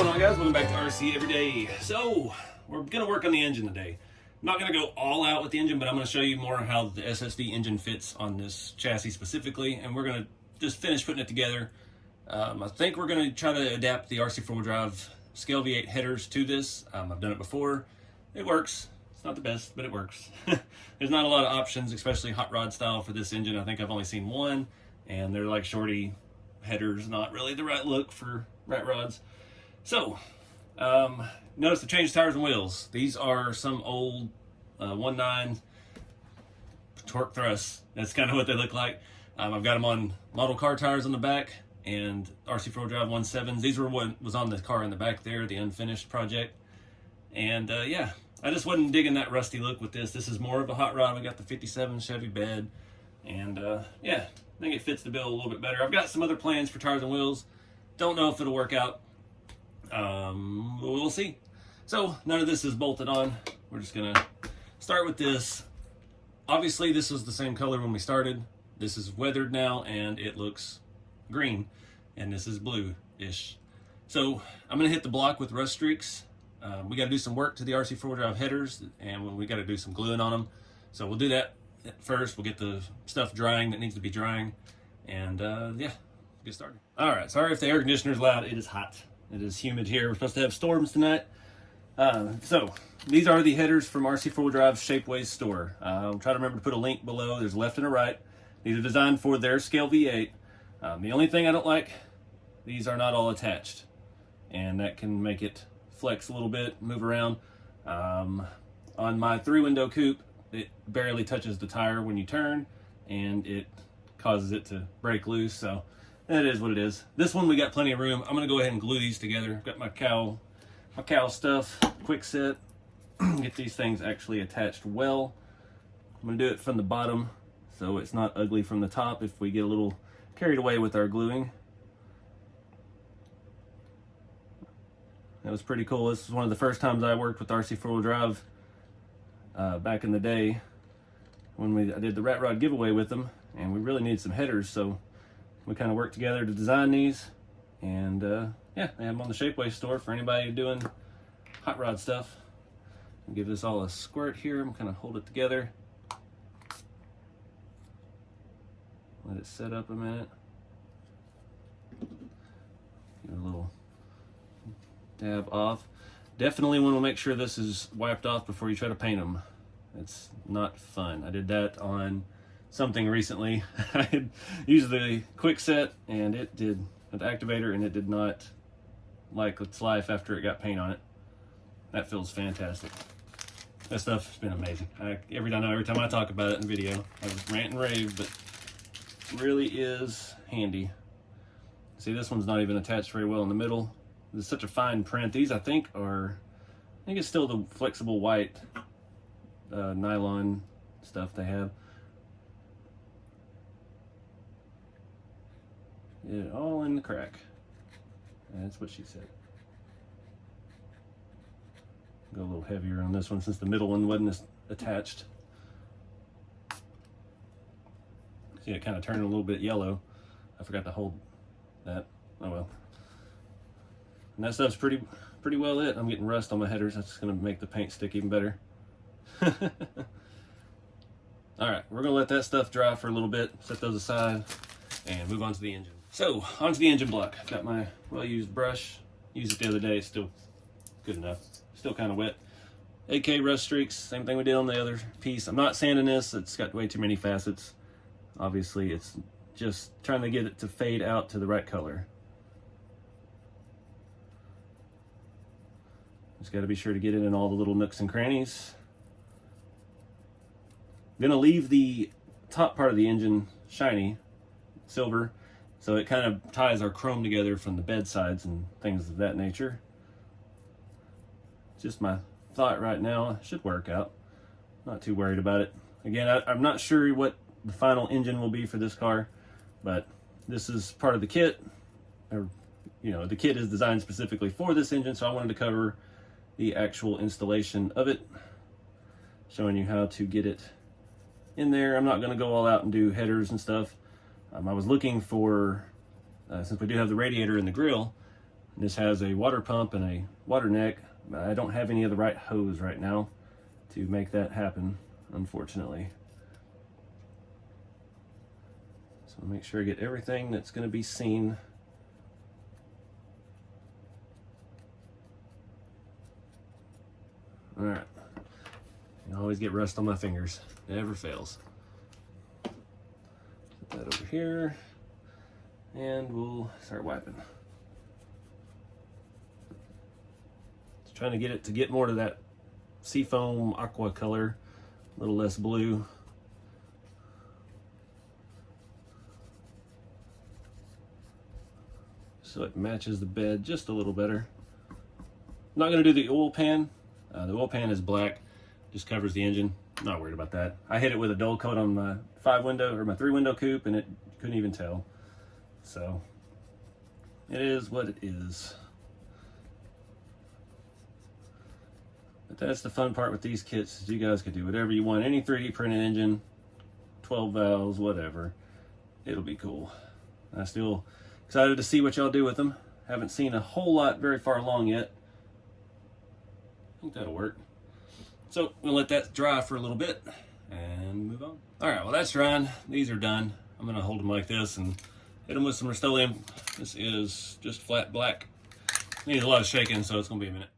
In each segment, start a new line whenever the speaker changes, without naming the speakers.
going on, guys? Welcome back to RC Everyday. So we're gonna work on the engine today. I'm not gonna go all out with the engine, but I'm gonna show you more how the SSD engine fits on this chassis specifically, and we're gonna just finish putting it together. I think we're gonna try to adapt the RC four-wheel drive scale V8 headers to this. I've done it before. It works. It's not the best, but it works. There's not a lot of options, especially hot rod style for this engine. I think I've only seen one, and they're like shorty headers, not really the right look for rat rods. So, notice the changed tires and wheels. These are some old 1.9 torque thrusts. That's kind of what they look like. I've got them on model car tires on the back and RC four-wheel drive 1.7s. These were what was on the car in the back there, the unfinished project. And yeah, I just wasn't digging that rusty look with this. This is more of a hot rod. We got the 57 Chevy bed. And yeah, I think it fits the bill a little bit better. I've got some other plans for tires and wheels. Don't know if it'll work out. We'll see. So none of this is bolted on. We're just gonna start with this. Obviously this was the same color when we started. This is weathered now and it looks green, and this is blue-ish. So I'm gonna hit the block with rust streaks. We got to do some work to the RC four-wheel drive headers, and we got to do some gluing on them. So we'll do that first. We'll get the stuff drying that needs to be drying, and yeah, get started. All right, sorry if the air conditioner is loud. It is hot. It is humid here. We're supposed to have storms tonight. So these are the headers from RC four-wheel drive Shapeways store. I'll try to remember to put a link below. There's a left and a right. These are designed for their scale V8. The only thing I don't like, these are not all attached, and that can make it flex a little bit, move around. On my 3-window coupe, it barely touches the tire when you turn, and it causes it to break loose. So that is what it is. This one we got plenty of room. I'm gonna go ahead and glue these together. I've got my cow stuff, quick set. Get these things actually attached well. I'm gonna do it from the bottom so it's not ugly from the top if we get a little carried away with our gluing. That was pretty cool. This is one of the first times I worked with RC four-wheel drive back in the day when I did the rat rod giveaway with them, and we really needed some headers, so we kind of worked together to design these. And yeah, I have them on the Shapeways store for anybody doing hot rod stuff. I'll give this all a squirt here. I'm kind of hold it together. Let it set up a minute. Give it a little dab off. Definitely want to make sure this is wiped off before you try to paint them. It's not fun. I did that on something recently. I had used the quick set and it did an activator, and it did not like its life after it got paint on it. That feels fantastic. That stuff has been amazing. Every time I talk about it in video, I just rant and rave, but it really is handy. See, this one's not even attached very well in the middle. It's such a fine print. These I think it's still the flexible white nylon stuff they have. Get it all in the crack. That's what she said. Go a little heavier on this one since the middle one wasn't attached. See, it kind of turned a little bit yellow. I forgot to hold that. Oh well. And that stuff's pretty well lit. I'm getting rust on my headers. That's gonna make the paint stick even better. All right, we're gonna let that stuff dry for a little bit, set those aside, and move on to the engine. So, onto the engine block. I've got my well-used brush. Used it the other day. It's still good enough. Still kind of wet. AK rust streaks. Same thing we did on the other piece. I'm not sanding this. It's got way too many facets. Obviously, it's just trying to get it to fade out to the right color. Just got to be sure to get it in all the little nooks and crannies. I'm gonna leave the top part of the engine shiny, silver, so it kind of ties our chrome together from the bed sides and things of that nature. Just my thought right now. It should work out. Not too worried about it. Again, I'm not sure what the final engine will be for this car, but this is part of the kit. Or, you know, the kit is designed specifically for this engine, so I wanted to cover the actual installation of it, showing you how to get it in there. I'm not going to go all out and do headers and stuff. I was looking for, since we do have the radiator in the grill, And this has a water pump and a water neck. I don't have any of the right hose right now to make that happen, unfortunately. So make sure I get everything that's going to be seen. All right. I always get rust on my fingers. Never fails. Put that over here, and we'll start wiping. Just trying to get it to get more to that seafoam aqua color, a little less blue. So it matches the bed just a little better. I'm not going to do the oil pan. The oil pan is black, just covers the engine. I'm not worried about that. I hit it with a dull coat on my 5-window or my 3-window coupe, and it couldn't even tell. So it is what it is. But that's the fun part with these kits, is you guys could do whatever you want. Any 3D printed engine, 12 valves, whatever. It'll be cool. I'm still excited to see what y'all do with them. Haven't seen a whole lot very far along yet. I think that'll work. So we'll let that dry for a little bit and move on. All right, well that's drying. These are done. I'm gonna hold them like this and hit them with some Rust-Oleum. This is just flat black. Needs a lot of shaking, so it's gonna be a minute.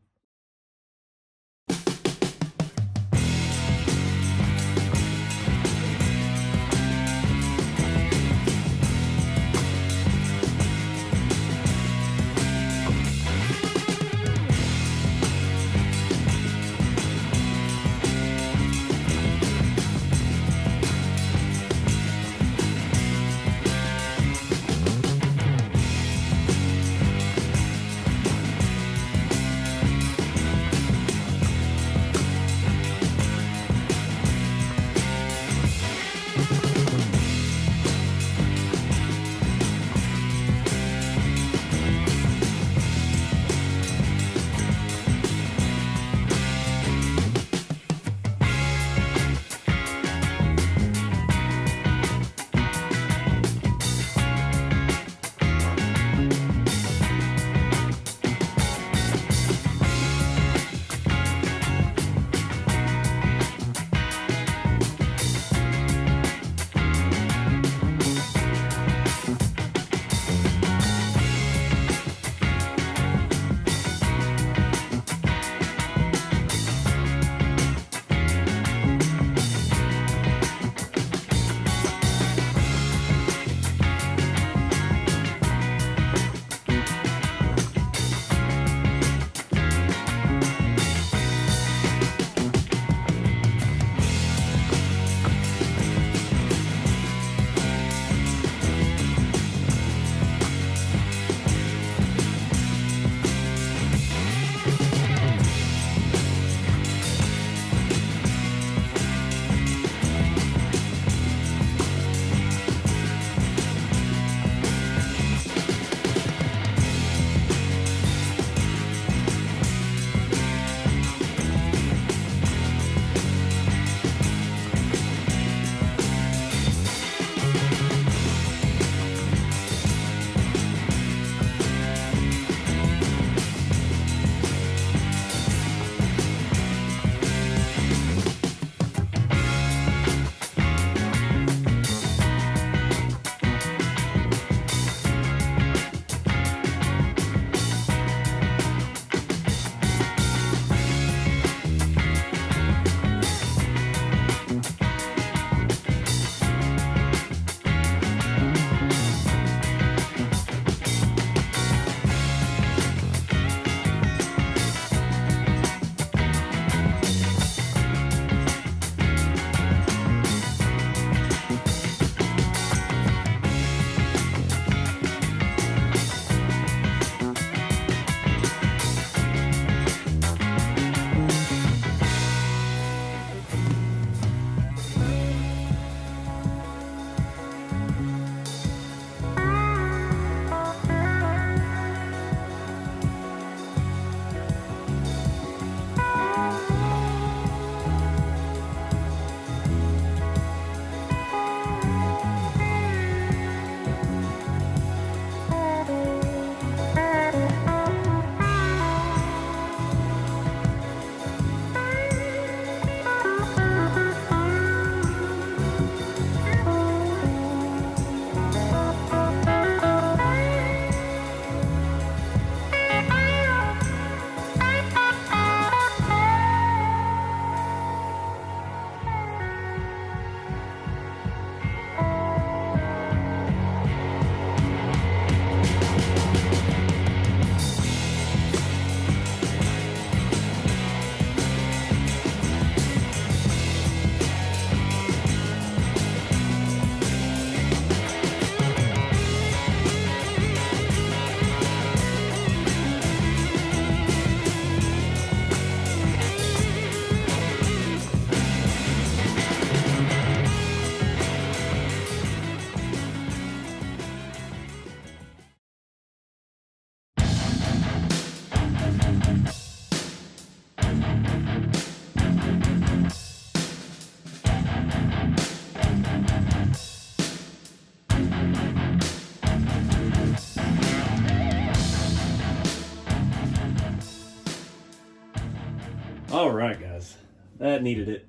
All right, guys, that needed it.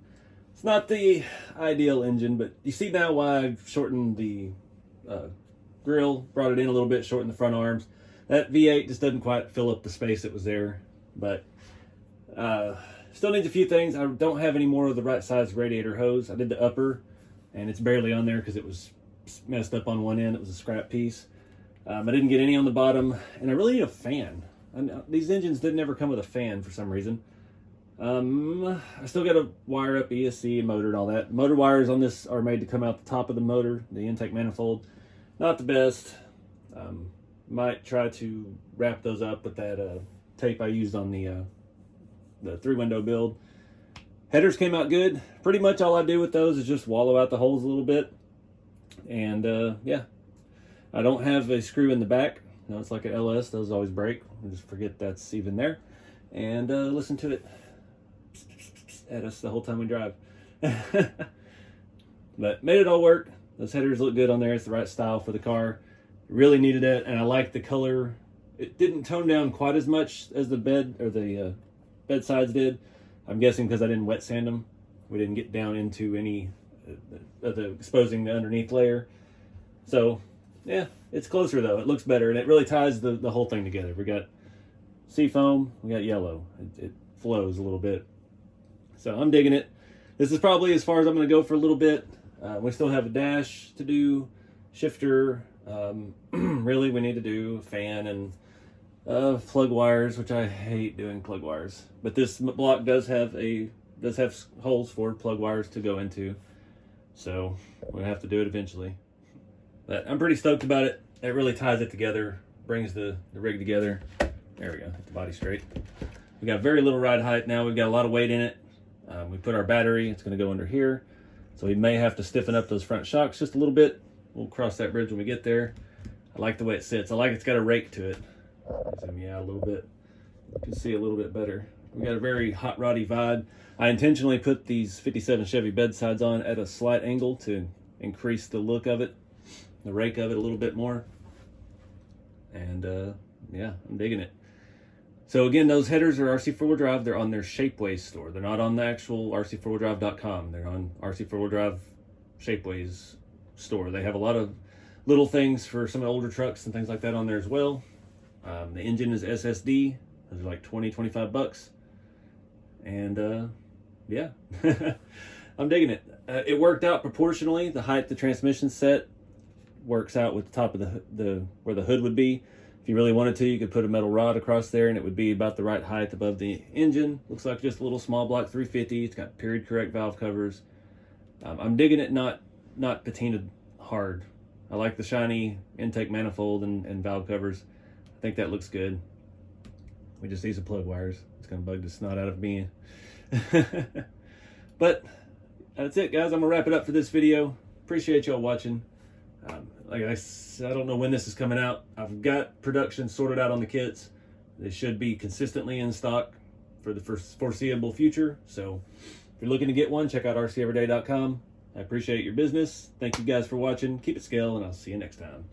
It's not the ideal engine, but you see now why I've shortened the grill, brought it in a little bit, shortened the front arms. That V8 just doesn't quite fill up the space that was there, but still needs a few things. I don't have any more of the right size radiator hose. I did the upper, and it's barely on there because it was messed up on one end. It was a scrap piece. I didn't get any on the bottom, and I really need a fan. These engines didn't ever come with a fan for some reason. I still got to wire up ESC and motor and all that. Motor wires on this are made to come out the top of the motor, the intake manifold. Not the best. Might try to wrap those up with that tape I used on the 3-window build. Headers came out good. Pretty much all I do with those is just wallow out the holes a little bit. And yeah, I don't have a screw in the back. No, it's like an LS. Those always break. I just forget that's even there. And listen to it at us the whole time we drive. But made it all work. Those headers look good on there. It's the right style for the car. Really needed it, and I like the color. It didn't tone down quite as much as the bed or the bed sides did. I'm guessing because I didn't wet sand them. We didn't get down into any of the exposing the underneath layer. So yeah, it's closer though. It looks better, and it really ties the whole thing together. We got seafoam, we got yellow. It flows a little bit. So I'm digging it. This is probably as far as I'm going to go for a little bit. We still have a dash to do, shifter. Really, we need to do a fan and plug wires, which I hate doing plug wires. But this block does have holes for plug wires to go into, so we'll have to do it eventually. But I'm pretty stoked about it. It really ties it together, brings the rig together. There we go, get the body straight. We got very little ride height now. We've got a lot of weight in it. We put our battery, it's going to go under here. So we may have to stiffen up those front shocks just a little bit. We'll cross that bridge when we get there. I like the way it sits. I like it's got a rake to it. Zoom you out a little bit. You can see a little bit better. We got a very hot roddy vibe. I intentionally put these 57 Chevy bedsides on at a slight angle to increase the look of it, the rake of it a little bit more. And yeah, I'm digging it. So again, those headers are RC4Wheel Drive. They're on their Shapeways store. They're not on the actual RC4WheelDrive.com. They're on RC4Wheel Drive Shapeways store. They have a lot of little things for some older trucks and things like that on there as well. The engine is SSD. Those are like 20-25 bucks. And yeah, I'm digging it. It worked out proportionally. The height the transmission set works out with the top of the where the hood would be. If you really wanted to, you could put a metal rod across there and it would be about the right height above the engine. Looks like just a little small block 350. It's got period correct valve covers. I'm digging it not patinaed hard. I like the shiny intake manifold and valve covers. I think that looks good. We just need some plug wires. It's gonna bug the snot out of me. But that's it, guys. I'm gonna wrap it up for this video. Appreciate y'all watching. Like I said, I don't know when this is coming out. I've got production sorted out on the kits. They should be consistently in stock for the foreseeable future. So if you're looking to get one, check out RCeveryday.com. I appreciate your business. Thank you guys for watching. Keep it scale, and I'll see you next time.